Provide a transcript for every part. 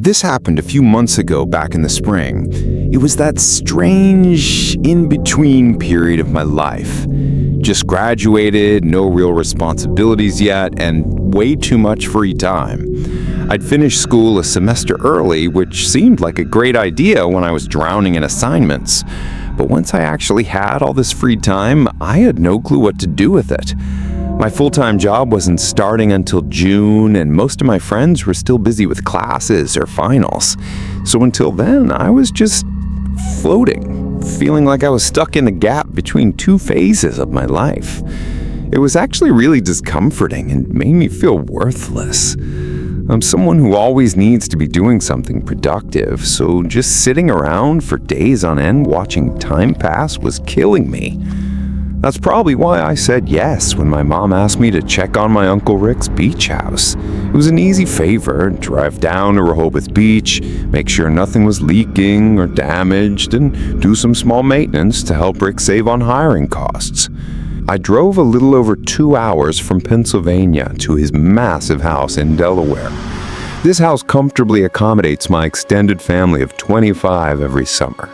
This happened a few months ago back in the spring. It was that strange in-between period of my life. Just graduated, no real responsibilities yet, and way too much free time. I'd finished school a semester early, which seemed like a great idea when I was drowning in assignments. But once I actually had all this free time, I had no clue what to do with it. My full-time job wasn't starting until June, and most of my friends were still busy with classes or finals. So until then, I was just floating, feeling like I was stuck in the gap between two phases of my life. It was actually really discomforting and made me feel worthless. I'm someone who always needs to be doing something productive, so just sitting around for days on end watching time pass was killing me. That's probably why I said yes when my mom asked me to check on my Uncle Rick's beach house. It was an easy favor: drive down to Rehoboth Beach, make sure nothing was leaking or damaged, and do some small maintenance to help Rick save on hiring costs. I drove a little over 2 hours from Pennsylvania to his massive house in Delaware. This house comfortably accommodates my extended family of 25 every summer.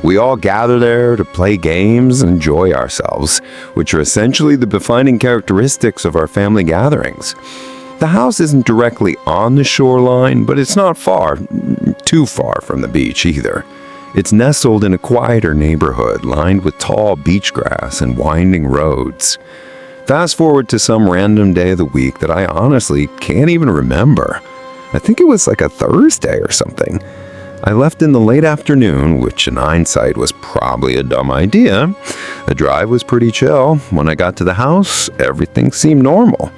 We all gather there to play games and enjoy ourselves, which are essentially the defining characteristics of our family gatherings. The house isn't directly on the shoreline, but it's not too far from the beach either. It's nestled in a quieter neighborhood lined with tall beach grass and winding roads. Fast forward to some random day of the week that I honestly can't even remember. I think it was like a Thursday or something. I left in the late afternoon, which in hindsight was probably a dumb idea. The drive was pretty chill. When I got to the house, everything seemed normal.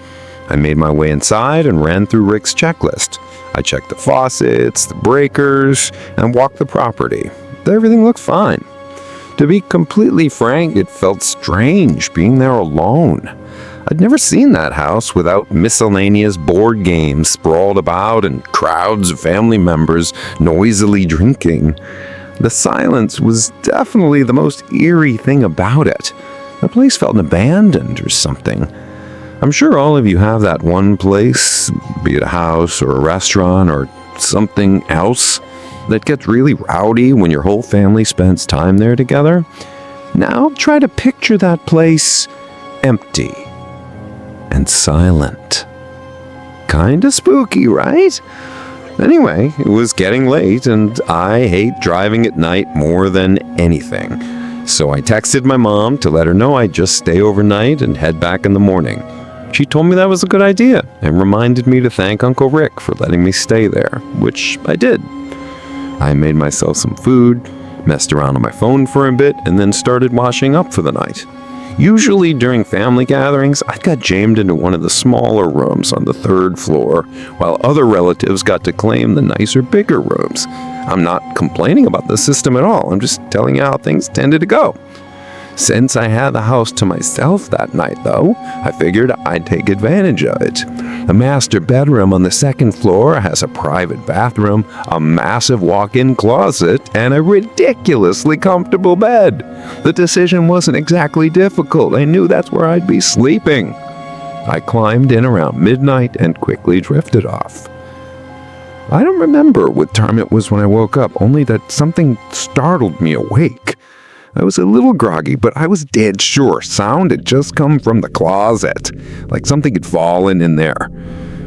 I made my way inside and ran through Rick's checklist. I checked the faucets, the breakers, and walked the property. Everything looked fine. To be completely frank, it felt strange being there alone. I'd never seen that house without miscellaneous board games sprawled about and crowds of family members noisily drinking. The silence was definitely the most eerie thing about it. The place felt abandoned or something. I'm sure all of you have that one place, be it a house or a restaurant or something else, that gets really rowdy when your whole family spends time there together. Now try to picture that place empty and silent. Kinda spooky, right? Anyway, it was getting late, and I hate driving at night more than anything. So I texted my mom to let her know I'd just stay overnight and head back in the morning. She told me that was a good idea and reminded me to thank Uncle Rick for letting me stay there, which I did. I made myself some food, messed around on my phone for a bit, and then started washing up for the night. Usually during family gatherings, I got jammed into one of the smaller rooms on the 3rd floor, while other relatives got to claim the nicer, bigger rooms. I'm not complaining about the system at all. I'm just telling you how things tended to go. Since I had the house to myself that night, though, I figured I'd take advantage of it. The master bedroom on the 2nd floor has a private bathroom, a massive walk-in closet, and a ridiculously comfortable bed. The decision wasn't exactly difficult. I knew that's where I'd be sleeping. I climbed in around midnight and quickly drifted off. I don't remember what time it was when I woke up, only that something startled me awake. I was a little groggy, but I was dead sure sound had just come from the closet, like something had fallen in there.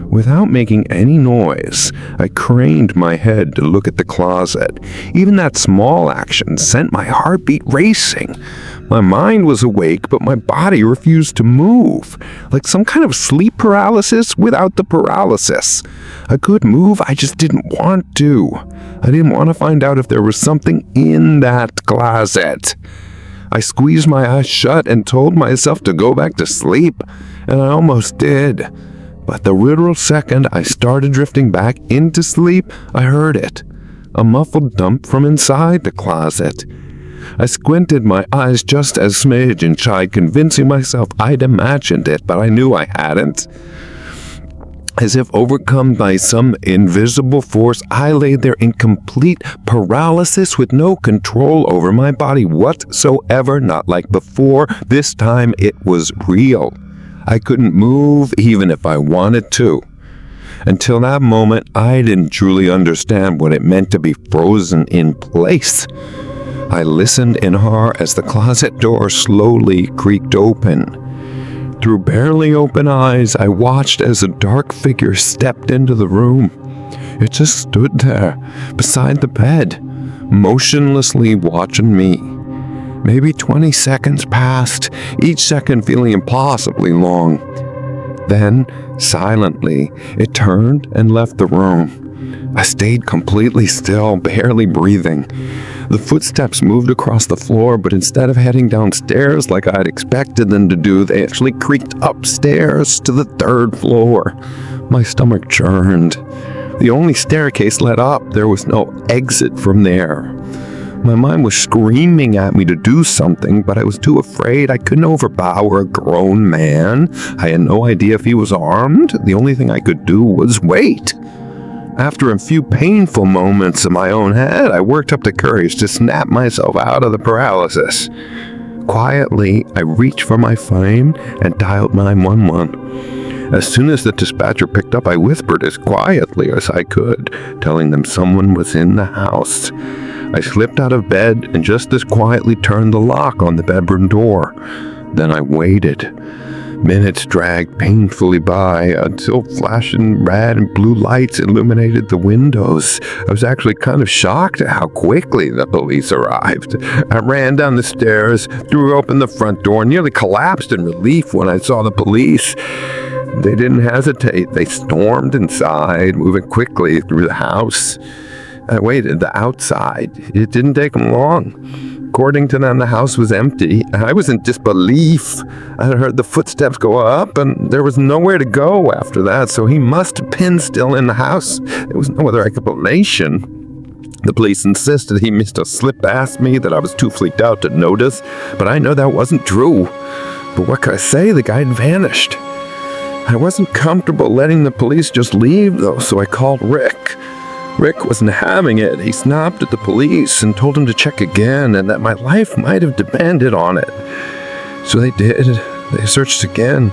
Without making any noise, I craned my head to look at the closet. Even that small action sent my heartbeat racing. My mind was awake, but my body refused to move, like some kind of sleep paralysis without the paralysis. I could move, I just didn't want to. I didn't want to find out if there was something in that closet. I squeezed my eyes shut and told myself to go back to sleep, and I almost did. But the literal second I started drifting back into sleep, I heard it. A muffled thump from inside the closet. I squinted my eyes just as smidge and tried convincing myself I'd imagined it, but I knew I hadn't. As if overcome by some invisible force, I lay there in complete paralysis with no control over my body whatsoever, not like before. This time it was real. I couldn't move even if I wanted to. Until that moment, I didn't truly understand what it meant to be frozen in place. I listened in horror as the closet door slowly creaked open. Through barely open eyes, I watched as a dark figure stepped into the room. It just stood there, beside the bed, motionlessly watching me. Maybe 20 seconds passed, each second feeling impossibly long. Then, silently, it turned and left the room. I stayed completely still, barely breathing. The footsteps moved across the floor, but instead of heading downstairs like I'd expected them to do, they actually creaked upstairs to the 3rd floor. My stomach churned. The only staircase led up. There was no exit from there. My mind was screaming at me to do something, but I was too afraid. I couldn't overpower a grown man. I had no idea if he was armed. The only thing I could do was wait. After a few painful moments in my own head, I worked up the courage to snap myself out of the paralysis. Quietly, I reached for my phone and dialed 911. As soon as the dispatcher picked up, I whispered as quietly as I could, telling them someone was in the house. I slipped out of bed and just as quietly turned the lock on the bedroom door. Then I waited. Minutes dragged painfully by until flashing red and blue lights illuminated the windows. I was actually kind of shocked at how quickly the police arrived. I ran down the stairs, threw open the front door, nearly collapsed in relief when I saw the police. They didn't hesitate. They stormed inside, moving quickly through the house. I waited outside. It didn't take them long. According to them, the house was empty. I was in disbelief. I had heard the footsteps go up, and there was nowhere to go after that, so he must have been still in the house. There was no other explanation. The police insisted he must have slip past me, that I was too freaked out to notice, but I know that wasn't true. But what could I say? The guy had vanished. I wasn't comfortable letting the police just leave, though, so I called Rick. Rick wasn't having it. He snapped at the police and told them to check again and that my life might have depended on it. So they did. They searched again,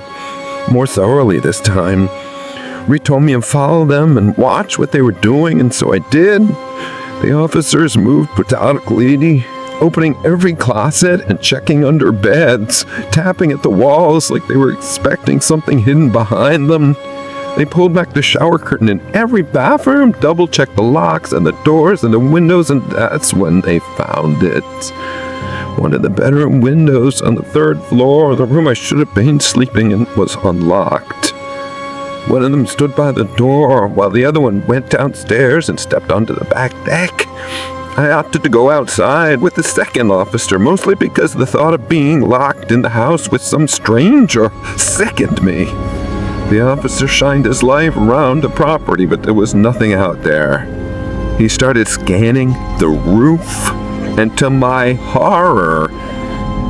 more thoroughly this time. Rick told me to follow them and watch what they were doing, and so I did. The officers moved methodically, opening every closet and checking under beds, tapping at the walls like they were expecting something hidden behind them. They pulled back the shower curtain in every bathroom, double-checked the locks and the doors and the windows, and that's when they found it. One of the bedroom windows on the 3rd floor, the room I should have been sleeping in, was unlocked. One of them stood by the door, while the other one went downstairs and stepped onto the back deck. I opted to go outside with the second officer, mostly because the thought of being locked in the house with some stranger sickened me. The officer shined his light around the property, but there was nothing out there. He started scanning the roof, and to my horror,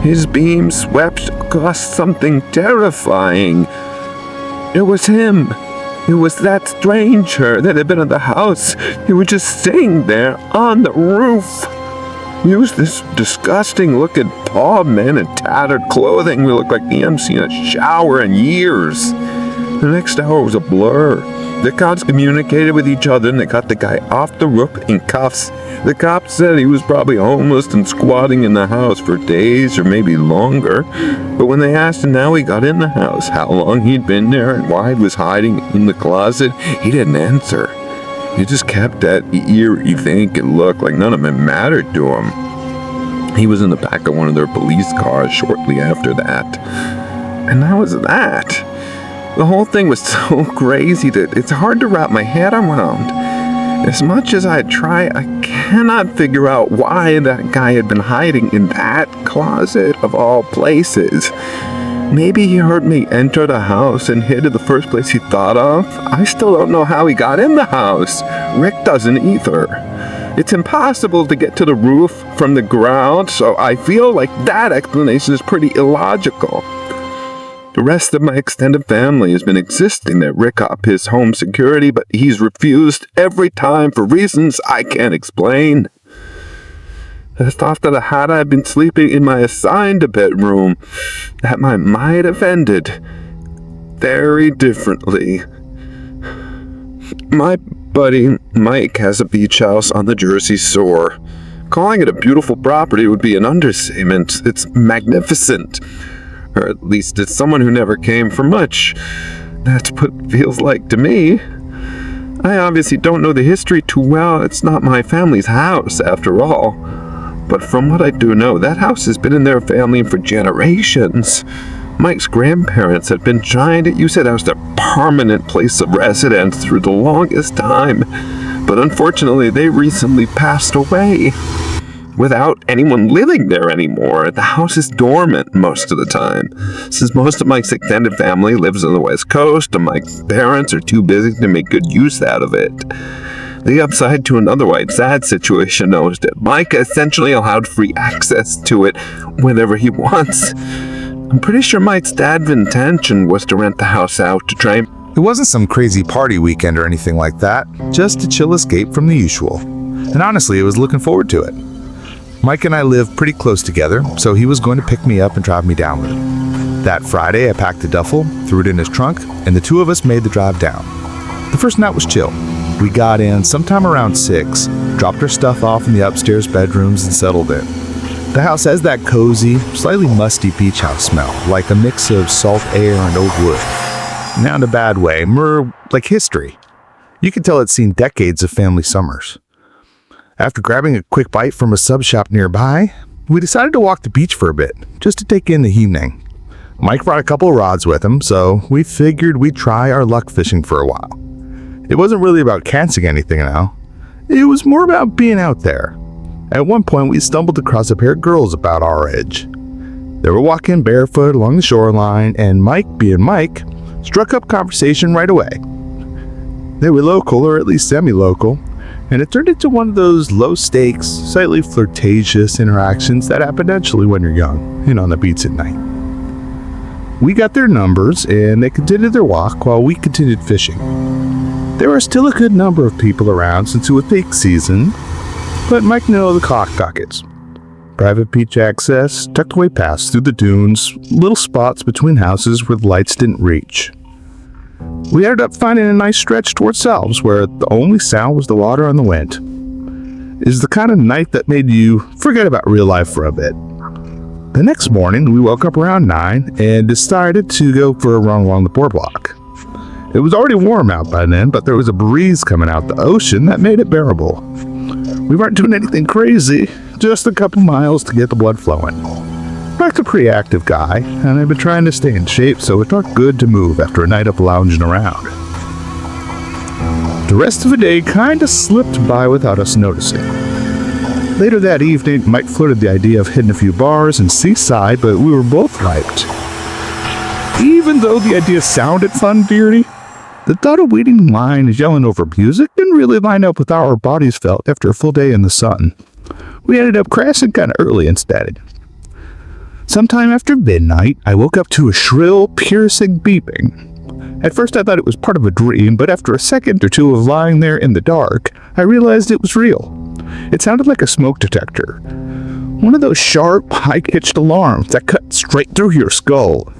his beam swept across something terrifying. It was him. It was that stranger that had been in the house. He was just sitting there on the roof. He was this disgusting-looking tall man in tattered clothing who looked like he hadn't seen a shower in years. The next hour was a blur. The cops communicated with each other and they got the guy off the roof in cuffs. The cops said he was probably homeless and squatting in the house for days or maybe longer. But when they asked him how he got in the house, how long he'd been there, and why he was hiding in the closet, he didn't answer. He just kept that eerie thinking look like none of it mattered to him. He was in the back of one of their police cars shortly after that. And that was that. The whole thing was so crazy that it's hard to wrap my head around. As much as I try, I cannot figure out why that guy had been hiding in that closet of all places. Maybe he heard me enter the house and hid in the first place he thought of. I still don't know how he got in the house. Rick doesn't either. It's impossible to get to the roof from the ground, so I feel like that explanation is pretty illogical. The rest of my extended family has been insisting that Rick up his home security, but he's refused every time for reasons I can't explain. I thought that had I been sleeping in my assigned bedroom, that might have ended very differently. My buddy Mike has a beach house on the Jersey Shore. Calling it a beautiful property would be an understatement. It's magnificent. Or at least it's someone who never came for much. That's what it feels like to me. I obviously don't know the history too well. It's not my family's house, after all. But from what I do know, that house has been in their family for generations. Mike's grandparents had been trying to use it as their permanent place of residence through the longest time. But unfortunately, they recently passed away. Without anyone living there anymore, the house is dormant most of the time, since most of Mike's extended family lives on the West Coast, and Mike's parents are too busy to make good use out of it. The upside to an otherwise sad situation, though, is that Mike essentially allowed free access to it whenever he wants. I'm pretty sure Mike's dad's intention was to rent the house out to try and... It wasn't some crazy party weekend or anything like that, just a chill escape from the usual. And honestly, I was looking forward to it. Mike and I live pretty close together, so he was going to pick me up and drive me down with him. That Friday, I packed a duffel, threw it in his trunk, and the two of us made the drive down. The first night was chill. We got in sometime around 6, dropped our stuff off in the upstairs bedrooms, and settled in. The house has that cozy, slightly musty beach house smell, like a mix of salt air and old wood. Not in a bad way, more like history. You can tell it's seen decades of family summers. After grabbing a quick bite from a sub shop nearby, we decided to walk the beach for a bit, just to take in the evening. Mike brought a couple of rods with him, so we figured we'd try our luck fishing for a while. It wasn't really about catching anything now. It was more about being out there. At one point, we stumbled across a pair of girls about our age. They were walking barefoot along the shoreline, and Mike, being Mike, struck up conversation right away. They were local, or at least semi-local, and it turned into one of those low-stakes, slightly flirtatious interactions that happen naturally when you're young and on the beach at night. We got their numbers, and they continued their walk while we continued fishing. There were still a good number of people around since it was peak season, but Mike knew the clock buckets. Private beach access, tucked away past through the dunes, little spots between houses where the lights didn't reach. We ended up finding a nice stretch towards Salves where the only sound was the water and the wind. It was the kind of night that made you forget about real life for a bit. The next morning, we woke up around 9 and decided to go for a run along the boardwalk. It was already warm out by then, but there was a breeze coming out the ocean that made it bearable. We weren't doing anything crazy, just a couple miles to get the blood flowing. Mike's a pretty active guy, and I've been trying to stay in shape, so it felt good to move after a night of lounging around. The rest of the day kinda slipped by without us noticing. Later that evening, Mike floated the idea of hitting a few bars and seaside, but we were both hyped. Even though the idea sounded fun and eerie, the thought of waiting in line and yelling over music didn't really line up with how our bodies felt after a full day in the sun. We ended up crashing kind of early instead. Sometime after midnight, I woke up to a shrill, piercing beeping. At first I thought it was part of a dream, but after a second or two of lying there in the dark, I realized it was real. It sounded like a smoke detector. One of those sharp, high-pitched alarms that cut straight through your skull.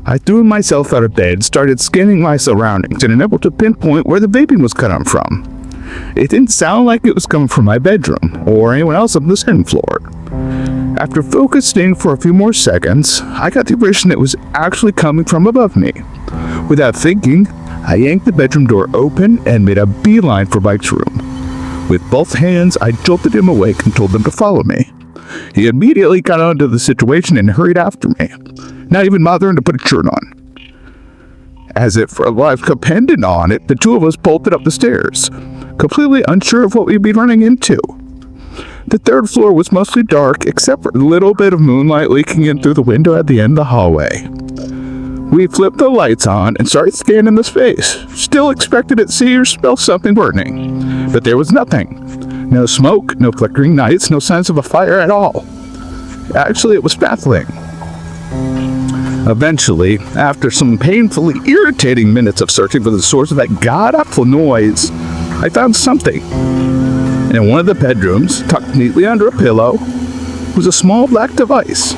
I threw myself out of bed, started scanning my surroundings, and unable to pinpoint where the vaping was coming from. It didn't sound like it was coming from my bedroom, or anyone else on the second floor. After focusing for a few more seconds, I got the impression it was actually coming from above me. Without thinking, I yanked the bedroom door open and made a beeline for Mike's room. With both hands, I jolted him awake and told him to follow me. He immediately got onto the situation and hurried after me, not even bothering to put a shirt on. As if our life depended on it, the two of us bolted up the stairs, completely unsure of what we'd be running into. The third floor was mostly dark, except for a little bit of moonlight leaking in through the window at the end of the hallway. We flipped the lights on and started scanning the space, still expected to see or smell something burning. But there was nothing. No smoke, no flickering lights, no signs of a fire at all. Actually, it was baffling. Eventually, after some painfully irritating minutes of searching for the source of that god-awful noise, I found something. In one of the bedrooms, tucked neatly under a pillow, was a small black device.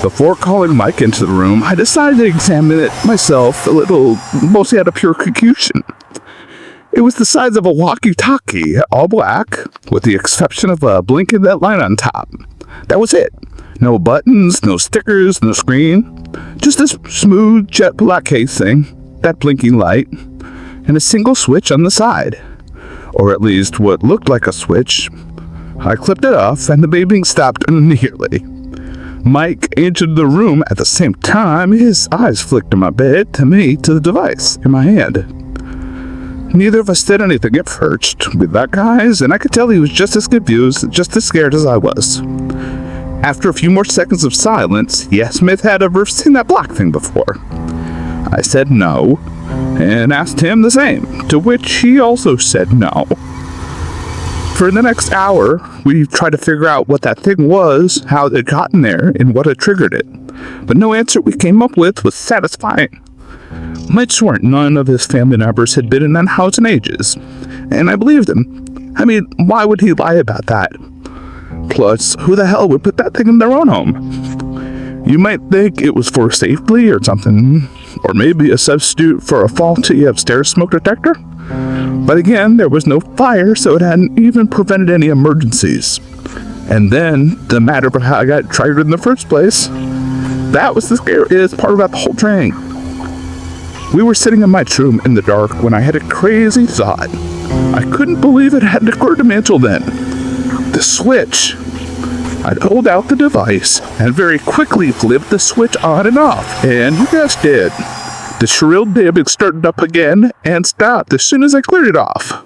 Before calling Mike into the room, I decided to examine it myself a little, mostly out of pure curiosity. It was the size of a walkie-talkie, all black, with the exception of a blinking red light on top. That was it. No buttons, no stickers, no screen. Just this smooth jet black casing, that blinking light, and a single switch on the side. Or at least what looked like a switch. I clipped it off, and the beeping stopped immediately. Mike entered the room at the same time. His eyes flicked from my bed to me to the device in my hand. Neither of us said anything at first. We locked eyes, and I could tell he was just as confused, just as scared as I was. After a few more seconds of silence, he asked me if I had ever seen that black thing before. I said no, and asked him the same, to which he also said no. For the next hour, we tried to figure out what that thing was, how it had gotten there, and what had triggered it. But no answer we came up with was satisfying. Mike swore none of his family members had been in that house in ages, and I believed him. I mean, why would he lie about that? Plus, who the hell would put that thing in their own home? You might think it was for safety or something, or maybe a substitute for a faulty upstairs smoke detector. But again, there was no fire, so it hadn't even prevented any emergencies. And then, the matter of how I got triggered in the first place, that was the scariest part about the whole thing. We were sitting in my room in the dark when I had a crazy thought. I couldn't believe it hadn't occurred to me until then. The switch. I'd hold out the device and very quickly flipped the switch on and off, and you guessed it. The shrill beeping started up again and stopped as soon as I cleared it off.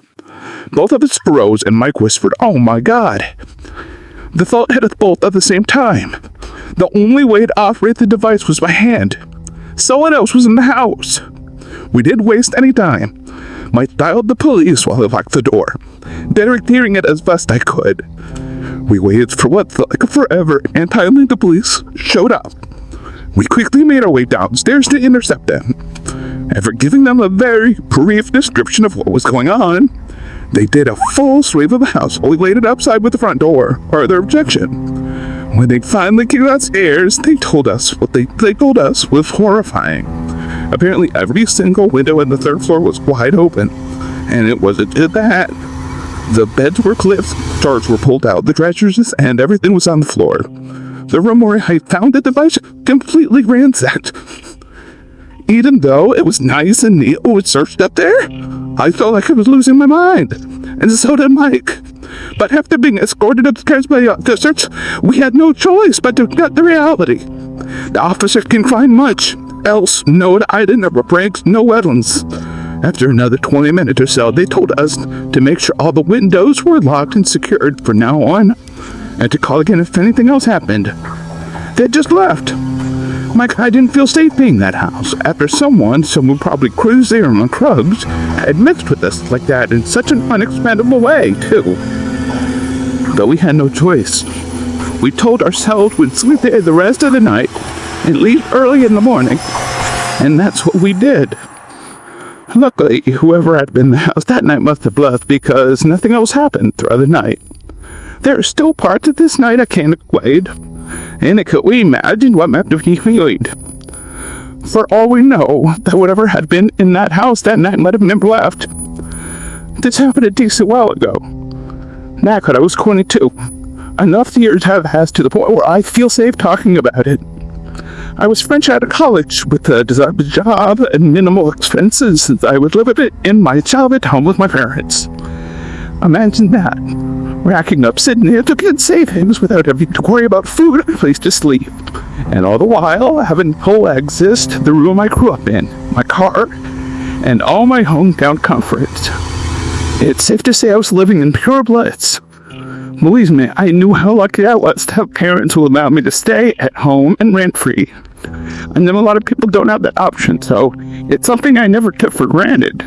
Both of us froze, and Mike whispered, "Oh my God." The thought hit us both at the same time. The only way to operate the device was by hand. Someone else was in the house. We didn't waste any time. Mike dialed the police while I locked the door, barricading it as best I could. We waited for what felt like forever, and finally the police showed up. We quickly made our way downstairs to intercept them. After giving them a very brief description of what was going on, they did a full sweep of the house, only laid it upside with the front door, or their objection. When they finally came downstairs, they told us what they told us was horrifying. Apparently, every single window on the third floor was wide open, and it wasn't just that. The beds were clipped, doors were pulled out, the dressers, and everything was on the floor. The room where I found the device completely ransacked. Even though it was nice and neat when it searched up there, I felt like I was losing my mind, and so did Mike. But after being escorted upstairs by officers, we had no choice but to get the reality. The officers couldn't find much else, no item, no breaks, no weapons. After another 20 minutes or so, they told us to make sure all the windows were locked and secured from now on, and to call again if anything else happened. They just left. Mike, I didn't feel safe being in that house after someone probably crazy or on drugs, had mixed with us like that in such an unexplainable way, too. But we had no choice. We told ourselves we'd sleep there the rest of the night and leave early in the morning, and that's what we did. Luckily, whoever had been in the house that night must have left because nothing else happened throughout the night. There are still parts of this night I can't explain, and could we imagine what might have been feeling? For all we know, that whatever had been in that house that night might have never left. This happened a decent while ago. Back when I was 22. Enough years have passed to the point where I feel safe talking about it. I was fresh out of college with a desirable job and minimal expenses since I would live a bit in my childhood home with my parents. Imagine that, racking up significant savings without having to worry about food or a place to sleep, and all the while having full access to the room I grew up in, my car, and all my hometown comforts. It's safe to say I was living in pure bliss. Believe me, I knew how lucky I was to have parents who allowed me to stay at home and rent-free. I know a lot of people don't have that option, so it's something I never took for granted.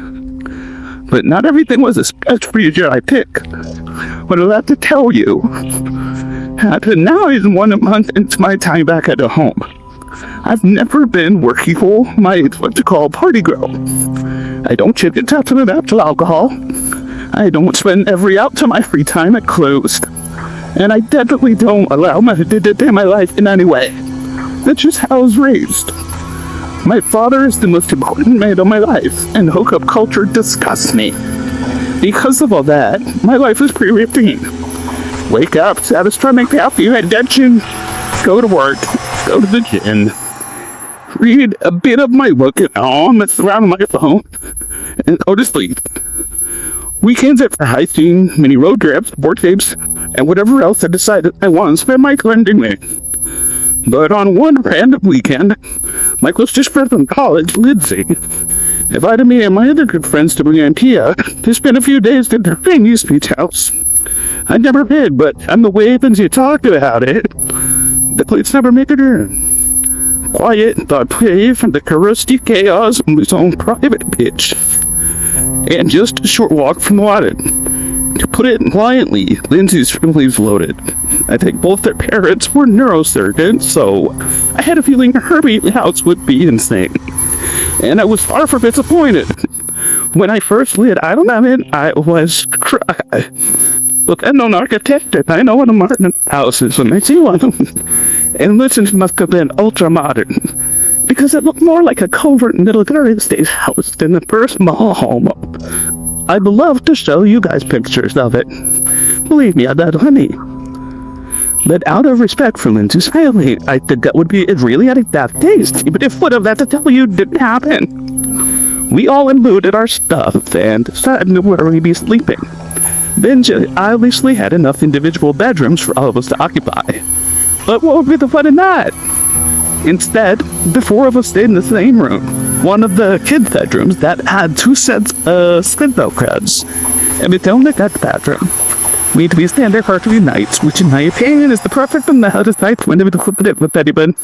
But not everything was as free as I pick. But I'll have to tell you, now is 1 month into my time back at home. I've never been working for what you call party girl. I don't chicken tap to natural alcohol. I don't spend every ounce of my free time at closed. And I definitely don't allow my life in any way. That's just how I was raised. My father is the most important man of my life, and hookup culture disgusts me. Because of all that, my life is pretty routine. Wake up, satisfy my caffeine addiction, go to work, go to the gym, read a bit of my book and mess around on my phone, and go to sleep. Weekends are for hiking, mini road trips, board tapes, and whatever else I decided I want to spend my time doing. But on one random weekend, my closest friend from college, Lindsay, invited me and my other good friends to Mantia to spend a few days at their Chinese beach house. I'd never been, but on the way Lindsay talked about it, the place never made a turn. Quiet, but away from the rusty chaos of his own private pitch. And just a short walk from the water. To put it quietly, Lindsay's family's loaded. I think both their parents were neurosurgeons, so I had a feeling her house would be insane. And I was far from disappointed. When I first lit eyes on it, I was crying. Look, I'm no architect, and I know what a modern house is when I see one. And listen, it must have been ultra-modern, because it looked more like a covert military state house than the first mall home. I'd love to show you guys pictures of it. Believe me, I'd bet honey. But out of respect for Lindsay's family, I think that would be really at that taste, even if what I've had to tell you didn't happen. We all unloaded our stuff and decided where we'd be sleeping. Benji obviously had enough individual bedrooms for all of us to occupy. But what would be the fun in that? Instead, the four of us stayed in the same room, one of the kids' bedrooms that had 2 sets of spindle cribs, and it's only that bedroom. We'd be standing for 3 nights, which in my opinion is the perfect amount of nights when we could live with anyone.